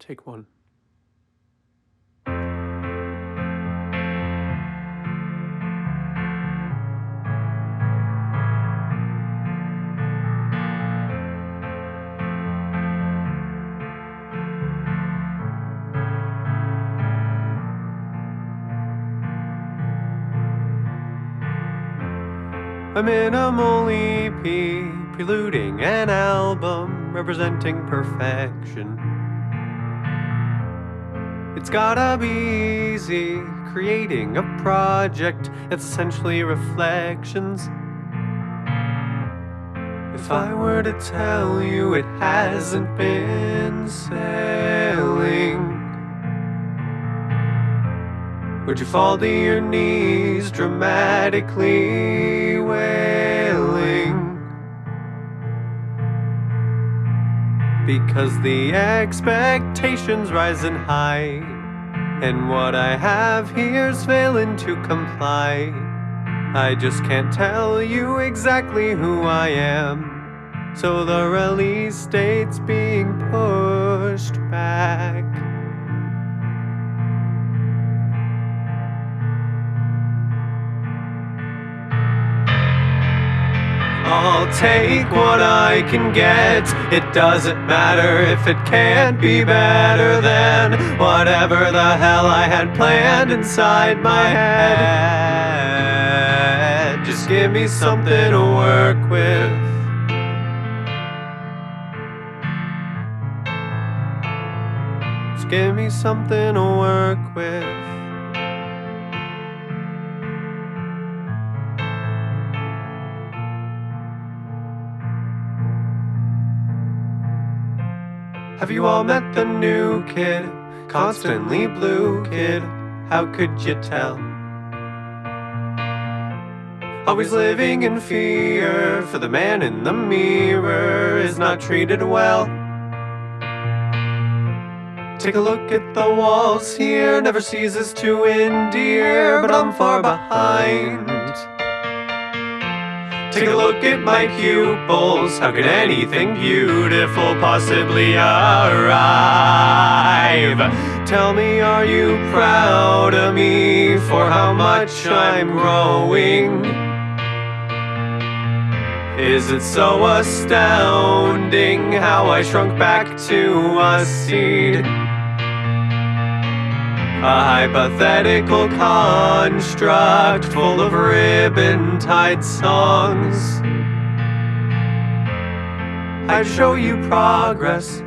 Take one. A minimal EP, preluding an album representing perfection. It's gotta be easy, creating a project that's essentially reflections. If I were to tell you it hasn't been sailing, would you fall to your knees, dramatically wailing? Because the expectations rising high, and what I have here's failing to comply. I just can't tell you exactly who I am, so the release date's being pushed back. I'll take what I can get. It doesn't matter if it can't be better than whatever the hell I had planned inside my head. Just give me something to work with. Just give me something to work with. Have you all met the new kid? Constantly blue kid, how could you tell? Always living in fear, for the man in the mirror is not treated well. Take a look at the walls here, never ceases to endear, but I'm far behind. Take a look at my pupils, how could anything beautiful possibly arrive? Tell me, are you proud of me for how much I'm growing? Is it so astounding how I shrunk back to a seed? A hypothetical construct full of ribbon-tied songs. I'd show you progress,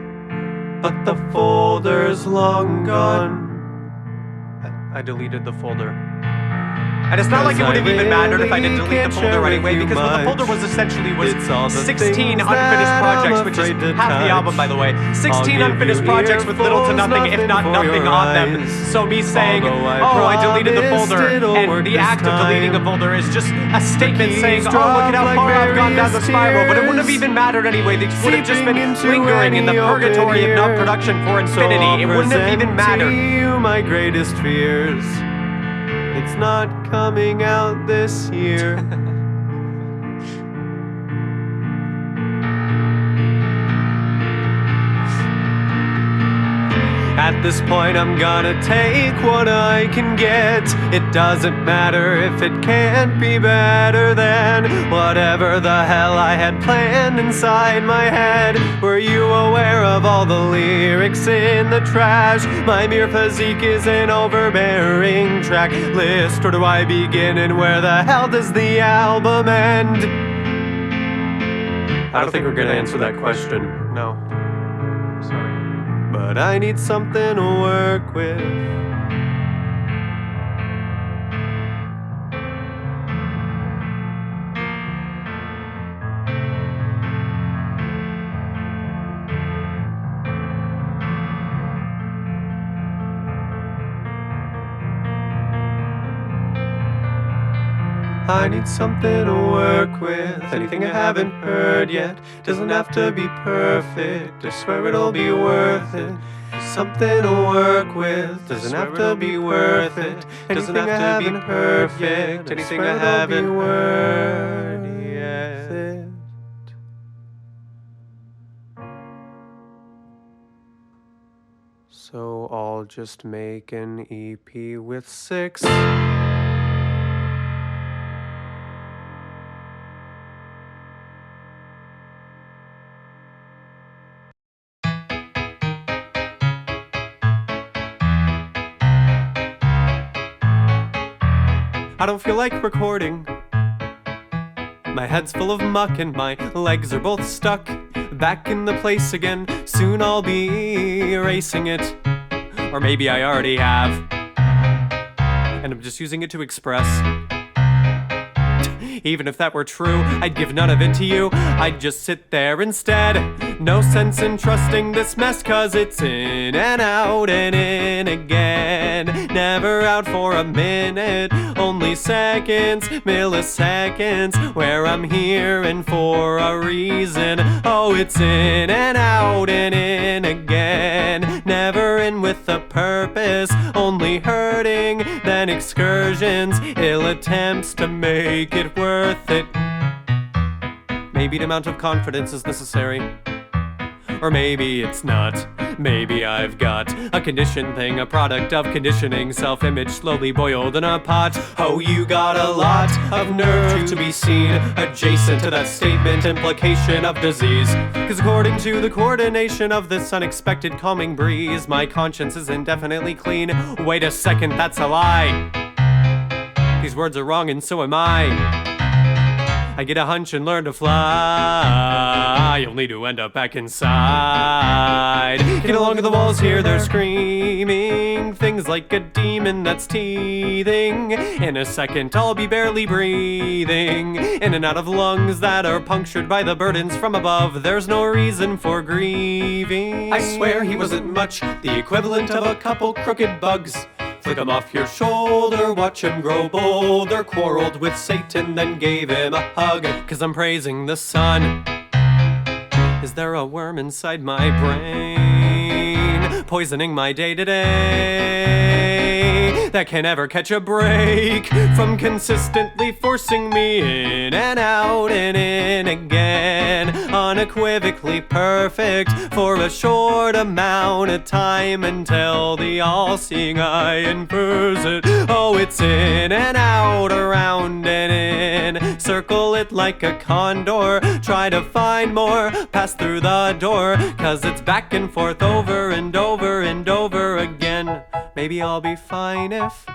but the folder's long gone. I deleted the folder. And it's not like it would have even mattered if I didn't delete the folder anyway, because what the folder was essentially was 16 unfinished projects, which is half the album, by the way. 16 unfinished projects with little to nothing, if not nothing on them. So me saying, oh, I deleted the folder, and the act of deleting a folder is just a statement saying, oh, look at how far I've gone down the spiral. But it wouldn't have even mattered anyway. They would have just been lingering in the purgatory of not production for infinity. It wouldn't have even mattered. My greatest fears. It's not coming out this year. At this point I'm gonna take what I can get. It doesn't matter if it can't be better than whatever the hell I had planned inside my head. Were you aware of all the lyrics in the trash? My mere physique is an overbearing track list. Where do I begin and where the hell does the album end? I don't think we're gonna answer that question. No. Sorry. But I need something to work with. I need something to work with. Anything I haven't heard yet doesn't have to be perfect. I swear it'll be worth it. Something to work with doesn't have to be worth it. Doesn't have to be perfect. Anything I haven't heard yet. So I'll just make an EP with 6. I don't feel like recording. My head's full of muck and my legs are both stuck back in the place again. Soon I'll be erasing it. Or maybe I already have. And I'm just using it to express. Even if that were true, I'd give none of it to you. I'd just sit there instead. No sense in trusting this mess, 'cause it's in and out and in again. Never out for a minute, only seconds, milliseconds, where I'm here and for a reason. Oh, it's in and out and in again. Never in with a purpose, only hurting, then excursions, ill attempts to make it worth it. Maybe the amount of confidence is necessary. Or maybe it's not. Maybe I've got a conditioned thing, a product of conditioning, self-image slowly boiled in a pot. Oh, you got a lot of nerve to be seen adjacent to that statement, implication of disease. 'Cause according to the coordination of this unexpected calming breeze, my conscience is indefinitely clean. Wait a second, that's a lie. These words are wrong and so am I. I get a hunch and learn to fly, only to end up back inside. Get along the walls here, they're screaming things like a demon that's teething. In a second I'll be barely breathing, in and out of lungs that are punctured by the burdens from above. There's no reason for grieving. I swear he wasn't much, the equivalent of a couple crooked bugs. Flick him off your shoulder, watch him grow bolder. Quarreled with Satan, then gave him a hug, 'cause I'm praising the sun. Is there a worm inside my brain, poisoning my day-to-day, that can never catch a break from consistently forcing me in and out and in again? Unequivocally perfect for a short amount of time, until the all-seeing eye infers it. Oh, it's in and out, around and in. Circle it like a condor, try to find more, pass through the door, 'cause it's back and forth over and over and over again. Maybe I'll be fine if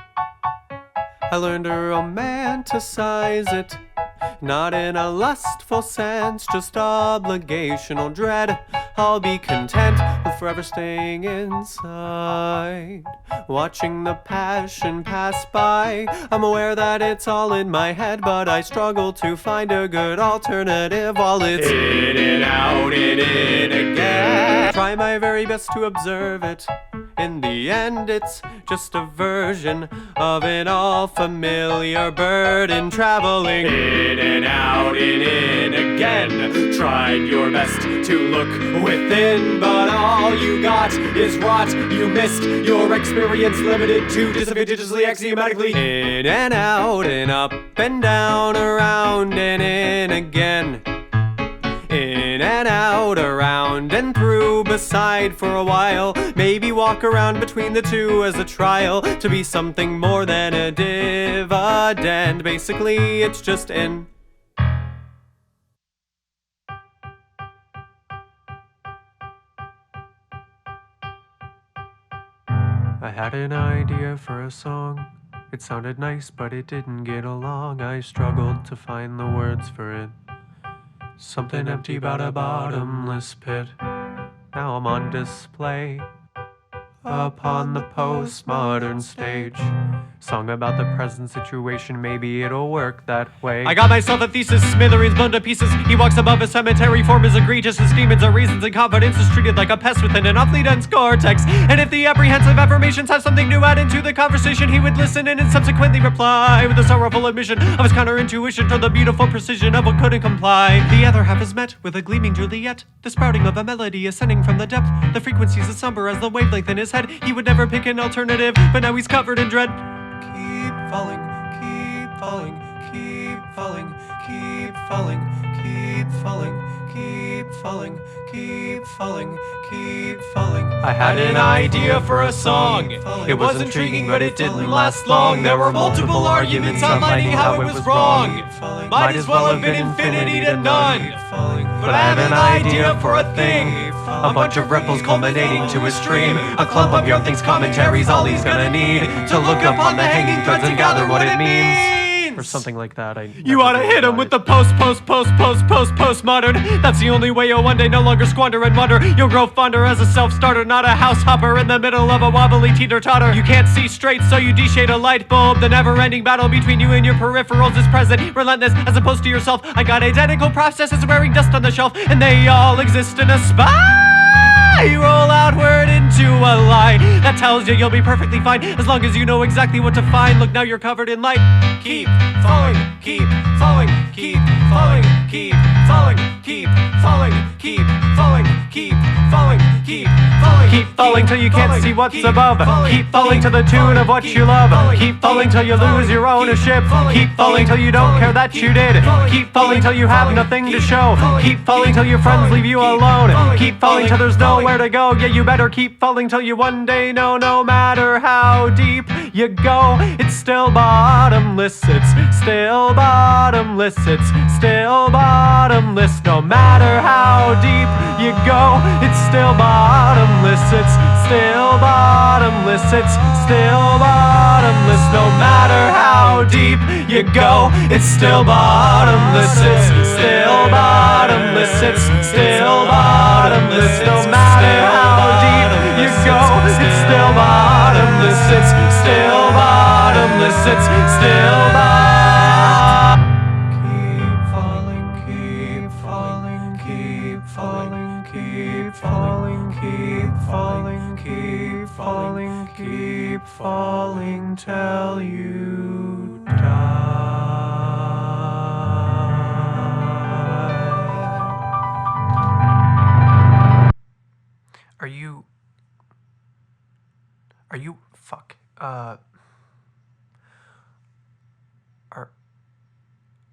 I learn to romanticize it. Not in a lustful sense, just obligational dread. I'll be content with forever staying inside, watching the passion pass by. I'm aware that it's all in my head, but I struggle to find a good alternative while it's in and out and in again. Try my very best to observe it. In the end, it's just a version of an all-familiar burden traveling in and out and in again. Tried your best to look within, but all you got is rot. You missed your experience, limited to disadvantageously axiomatically in and out and up and down, around and in again. In and out, around and through, beside for a while. Maybe walk around between the two as a trial to be something more than a dividend. Basically, it's just in. I had an idea for a song. It sounded nice, but it didn't get along. I struggled to find the words for it. Something empty about a bottomless pit. Now I'm on display upon the postmodern stage. Song about the present situation, maybe it'll work that way. I got myself a thesis, smithereens blown to pieces. He walks above a cemetery, form is egregious. His demons are reasons, and confidence is treated like a pest within an awfully dense cortex. And if the apprehensive affirmations have something new add into the conversation, he would listen and subsequently reply with a sorrowful admission of his counterintuition to the beautiful precision of what couldn't comply. The other half is met with a gleaming Juliet. The sprouting of a melody ascending from the depth. The frequencies as somber as the wavelength in his head. He would never pick an alternative, but now he's covered in dread. Keep falling, keep falling, keep falling, keep falling, keep falling, keep falling, keep falling, keep falling. I had an idea for a song. It was intriguing, but it didn't last long. There were multiple arguments outlining how it was wrong. Might as well have been infinity to none. But I have an idea for a thing. A bunch of ripples culminating to a stream. A clump of your things commentaries, all he's gonna need to look up on the hanging threads and gather what it means. Or something like that. You oughta hit him with the postmodern. That's the only way you'll one day no longer squander and wonder. You'll grow fonder as a self-starter, not a house hopper in the middle of a wobbly teeter-totter. You can't see straight, so you de-shade a light bulb. The never-ending battle between you and your peripherals is present, relentless, as opposed to yourself. I got identical processes wearing dust on the shelf, and they all exist in a You roll outward into a lie that tells you you'll be perfectly fine as long as you know exactly what to find. Look, now you're covered in light. Keep falling, keep falling, keep falling, keep falling, keep falling, keep falling, keep falling, keep falling. Keep falling till you can't see what's above. Keep falling to the tune of what you love. Keep falling till you lose your ownership. Keep falling till you don't care that you did. Keep falling till you have nothing to show. Keep falling till your friends leave you alone. Keep falling till there's nowhere to go. Yeah, you better keep falling till you one day know no matter how deep you go, it's still bottomless. It's still bottomless. It's still bottomless. No matter how deep you go, it's still bottomless. It's still bottomless. It's still bottomless. No matter how deep you go, it's still bottomless. It's still bottomless. It's still bottomless. No matter how deep you go, it's still bottomless. It's still bottomless. It's still Keep falling, keep falling, keep falling, keep falling, keep falling, keep falling, keep falling till you die. Are you fuck?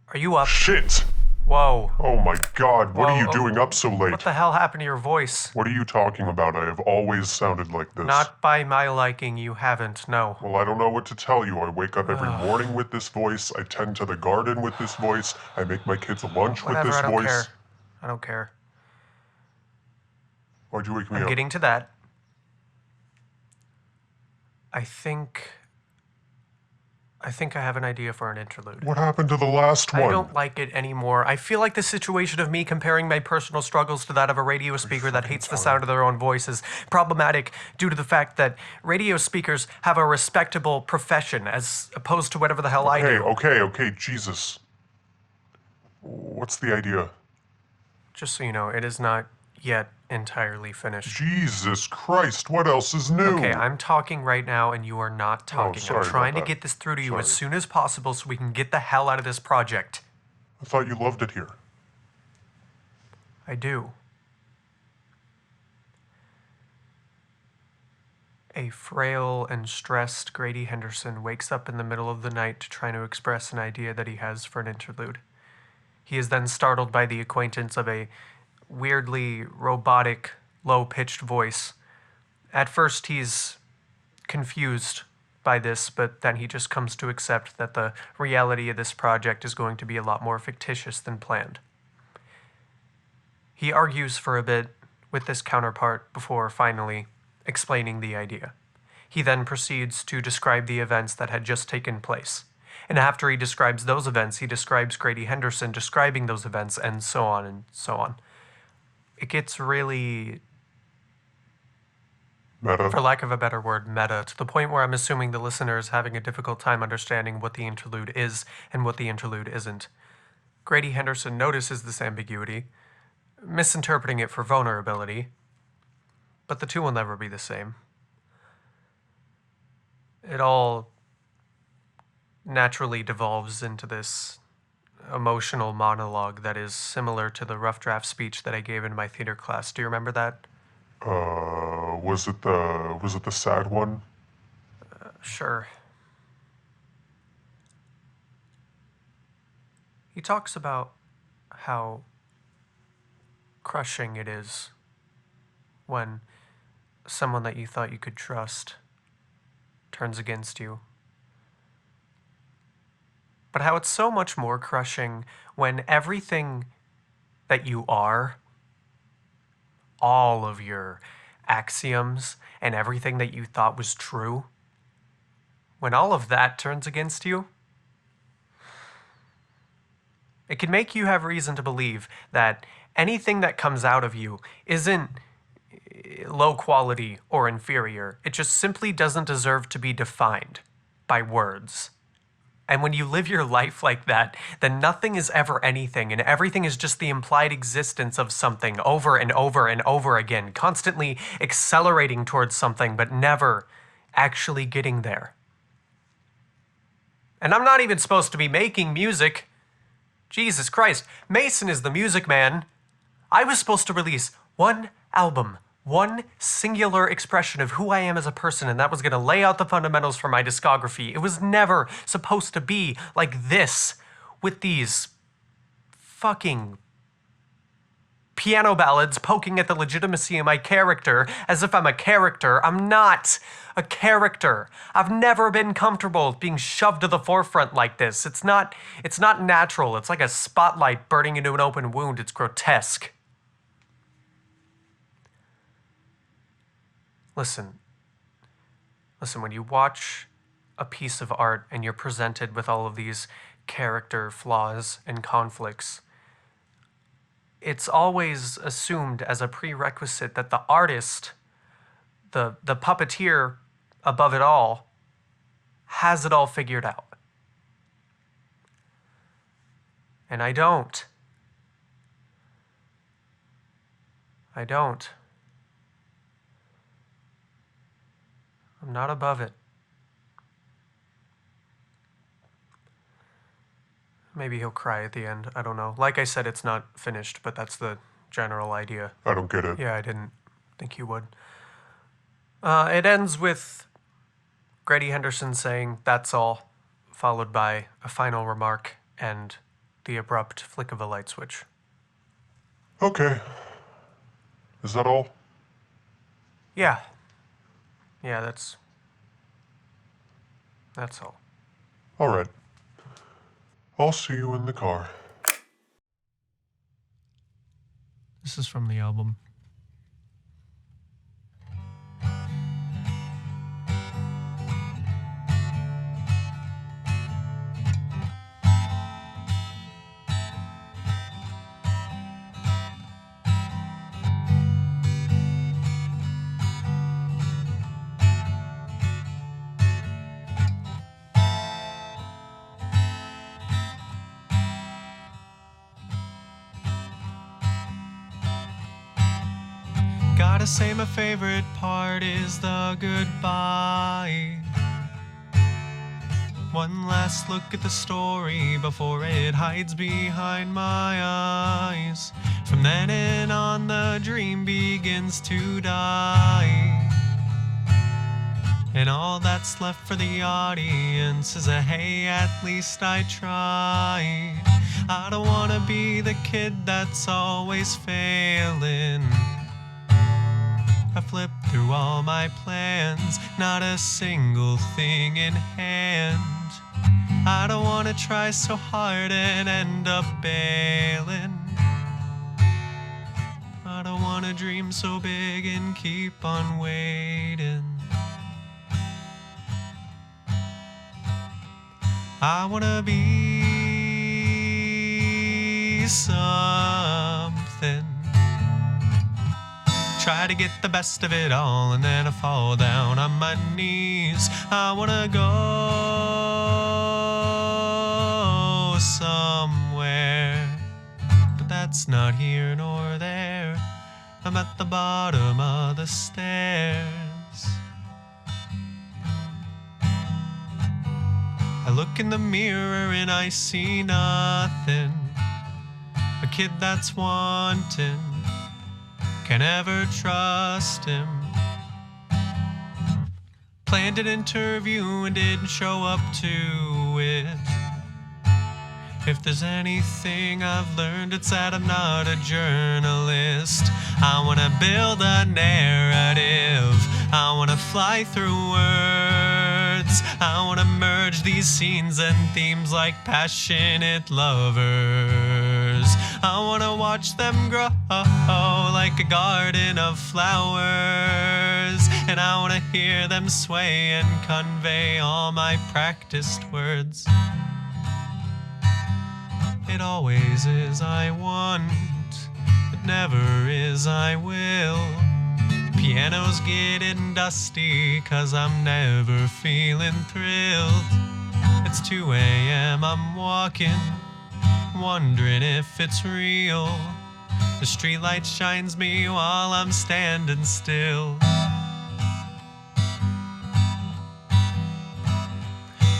Are you up? Shit! Whoa. Oh my god, what are you Whoa. doing up so late? What the hell happened to your voice? What are you talking about? I have always sounded like this. Not by my liking, you haven't, no. Well, I don't know what to tell you. I wake up every morning with this voice. I tend to the garden with this voice. I make my kids lunch with Whatever, this I don't voice. care. I don't care. Why'd you wake me I'm up? getting to that. I think I have an idea for an interlude. What happened to the last one? I don't like it anymore. I feel like the situation of me comparing my personal struggles to that of a radio speaker that hates the sound of their own voice is problematic due to the fact that radio speakers have a respectable profession as opposed to whatever the hell I do. Okay, Jesus. What's the idea? Just so you know, it is not yet entirely finished. Jesus Christ, what else is new? Okay, I'm talking right now and you are not talking. sorry I'm trying to about that. get this through to you Sorry. as soon as possible so we can get the hell out of this project. I thought you loved it here. I do. A frail and stressed Grady Henderson wakes up in the middle of the night to try to express an idea that he has for an interlude. He is then startled by the acquaintance of a weirdly robotic, low-pitched voice. At first, he's confused by this, but then he just comes to accept that the reality of this project is going to be a lot more fictitious than planned. He argues for a bit with this counterpart before finally explaining the idea. He then proceeds to describe the events that had just taken place. And after he describes those events, he describes Grady Henderson describing those events, and so on and so on. It gets really, Meta? for lack of a better word, meta, to the point where I'm assuming the listener is having a difficult time understanding what the interlude is and what the interlude isn't. Grady Henderson notices this ambiguity, misinterpreting it for vulnerability, but the two will never be the same. It all naturally devolves into this emotional monologue that is similar to the rough draft speech that I gave in my theater class. Do you remember that? Was it the sad one? Sure. He talks about how crushing it is when someone that you thought you could trust turns against you. But how it's so much more crushing when everything that you are, all of your axioms and everything that you thought was true, when all of that turns against you, it can make you have reason to believe that anything that comes out of you isn't low quality or inferior. It just simply doesn't deserve to be defined by words. And when you live your life like that, then nothing is ever anything, and everything is just the implied existence of something over and over and over again, constantly accelerating towards something, but never actually getting there. And I'm not even supposed to be making music. Jesus Christ, Mason is the music man. I was supposed to release one album, one singular expression of who I am as a person, and that was going to lay out the fundamentals for my discography. It was never supposed to be like this, with these fucking piano ballads poking at the legitimacy of my character as if I'm a character. I'm not a character. I've never been comfortable being shoved to the forefront like this. It's not natural. It's like a spotlight burning into an open wound. It's grotesque. Listen, when you watch a piece of art and you're presented with all of these character flaws and conflicts, it's always assumed as a prerequisite that the artist, the puppeteer above it all, has it all figured out. And I don't. I'm not above it. Maybe he'll cry at the end. I don't know. Like I said, it's not finished, but that's the general idea. I don't get it. Yeah, I didn't think you would. It ends with Grady Henderson saying, "That's all," followed by a final remark and the abrupt flick of a light switch. Okay. Is that all? Yeah. Yeah, that's all. All right. I'll see you in the car. This is from the album. Gotta say my favorite part is the goodbye. One last look at the story before it hides behind my eyes. From then in on, the dream begins to die. And all that's left for the audience is a hey, at least I tried. I don't wanna be the kid that's always failing. I flipped through all my plans, not a single thing in hand. I don't wanna try so hard and end up bailing. I don't wanna dream so big and keep on waiting. I wanna be something. Try to get the best of it all and then I fall down on my knees. I wanna go somewhere, but that's not here nor there. I'm at the bottom of the stairs. I look in the mirror and I see nothing. A kid that's wanting, can never trust him. Planned an interview and didn't show up to it. If there's anything I've learned, it's that I'm not a journalist. I wanna build a narrative. I wanna fly through words. I wanna merge these scenes and themes like passionate lovers. I wanna watch them grow like a garden of flowers. And I wanna hear them sway and convey all my practiced words. It always is I want, it never is I will. Piano's getting dusty 'cause I'm never feeling thrilled. It's 2 a.m. I'm walking, wondering if it's real. The streetlight shines me while I'm standing still.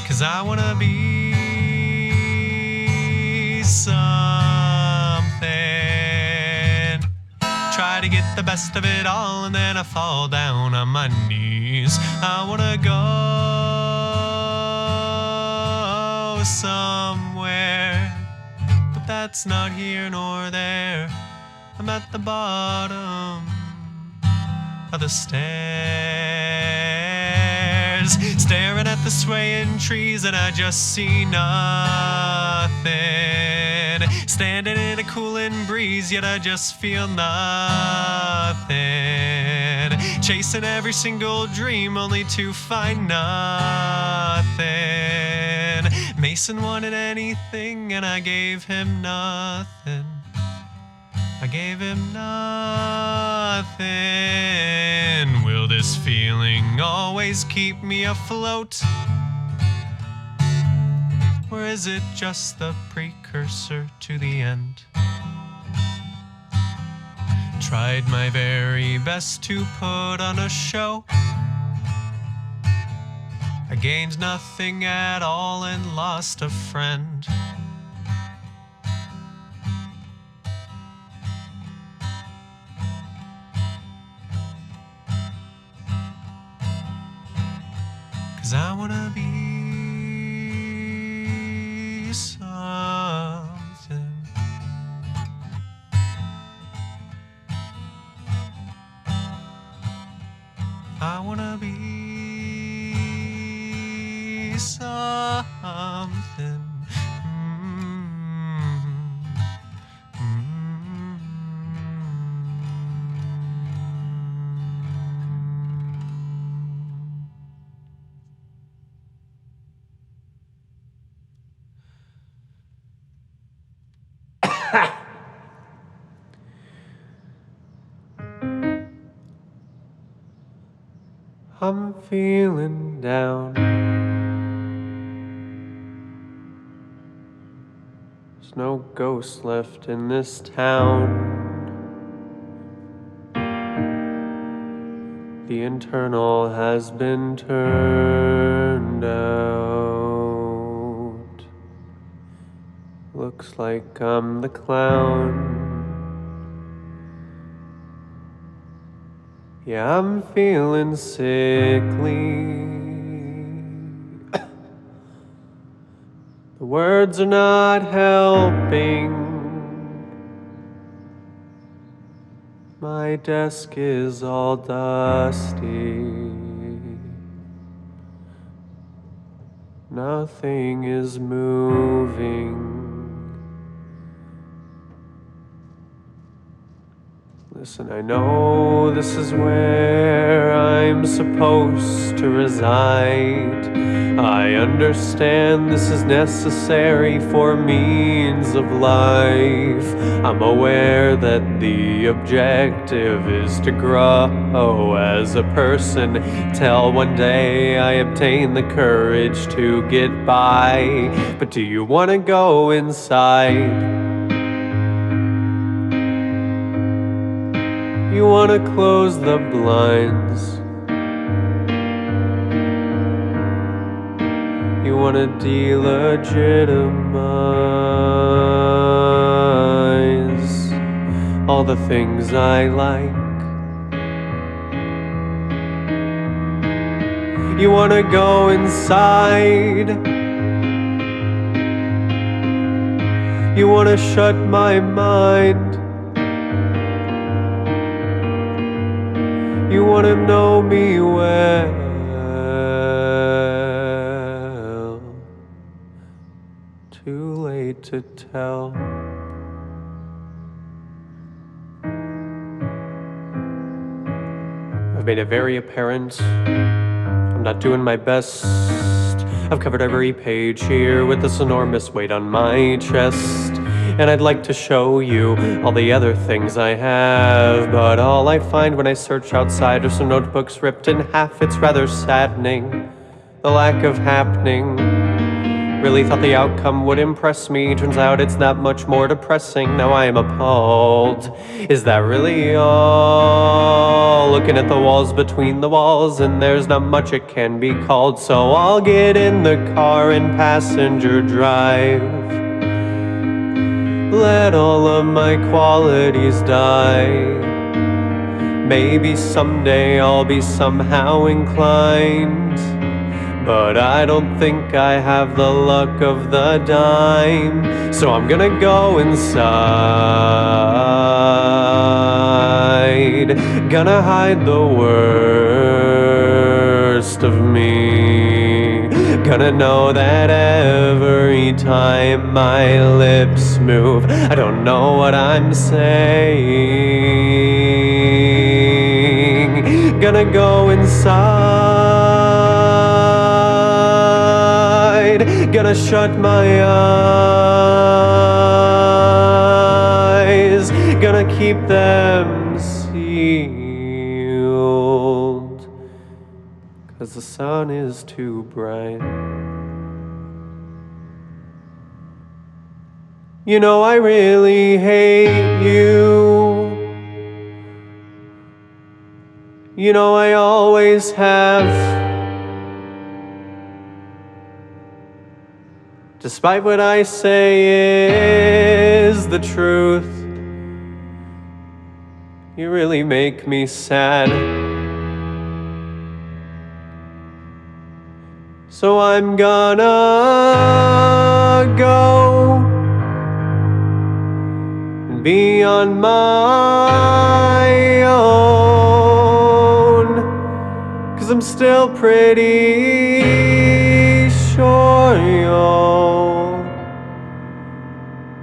'Cause I wanna be something. Try to get the best of it all and then I fall down on my knees. I wanna go somewhere, but that's not here nor there. I'm at the bottom of the stairs, staring at the swaying trees and I just see nothing. Standing in a cooling breeze, yet I just feel nothing. Chasing every single dream, only to find nothing. Mason wanted anything, and I gave him nothing. I gave him nothing. Will this feeling always keep me afloat? Or is it just the precursor to the end? Tried my very best to put on a show. I gained nothing at all and lost a friend. Cause I wanna be something. I wanna be something. I'm feeling down. There's no ghost left in this town. The internal has been turned out. Looks like I'm the clown. Yeah, I'm feeling sickly. The words are not helping. My desk is all dusty. Nothing is moving. Listen, I know this is where I'm supposed to reside. I understand this is necessary for means of life. I'm aware that the objective is to grow as a person, till one day I obtain the courage to get by. But do you want to go inside? You wanna close the blinds. You wanna delegitimize all the things I like. You wanna go inside. You wanna shut my mind. You wanna know me well. Too late to tell. I've made it very apparent I'm not doing my best. I've covered every page here with this enormous weight on my chest. And I'd like to show you all the other things I have, but all I find when I search outside are some notebooks ripped in half. It's rather saddening, the lack of happening. Really thought the outcome would impress me. Turns out it's that much more depressing. Now I am appalled. Is that really all? Looking at the walls between the walls, and there's not much it can be called. So I'll get in the car and passenger drive. Let all of my qualities die. Maybe someday I'll be somehow inclined, but I don't think I have the luck of the dime. So I'm gonna go inside, gonna hide the worst of me. Gonna know that every time my lips move, I don't know what I'm saying. Gonna go inside, gonna shut my eyes, gonna keep them sealed, 'cause the sun is too bright. You know I really hate you. You know I always have. Despite what I say is the truth, you really make me sad. So I'm gonna go and be on my own, 'cause I'm still pretty sure you'll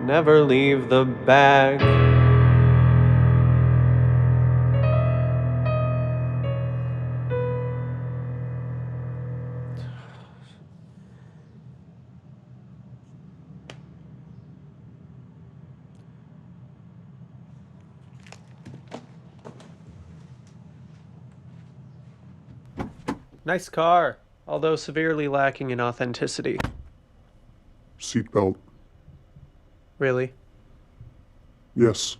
never leave the back. Nice car, although severely lacking in authenticity. Seatbelt. Really? Yes.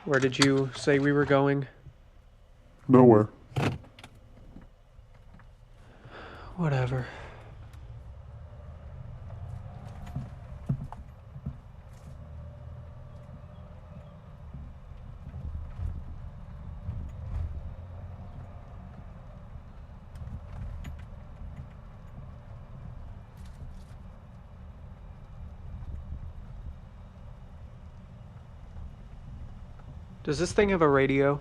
Where did you say we were going? Nowhere. Whatever. Does this thing have a radio?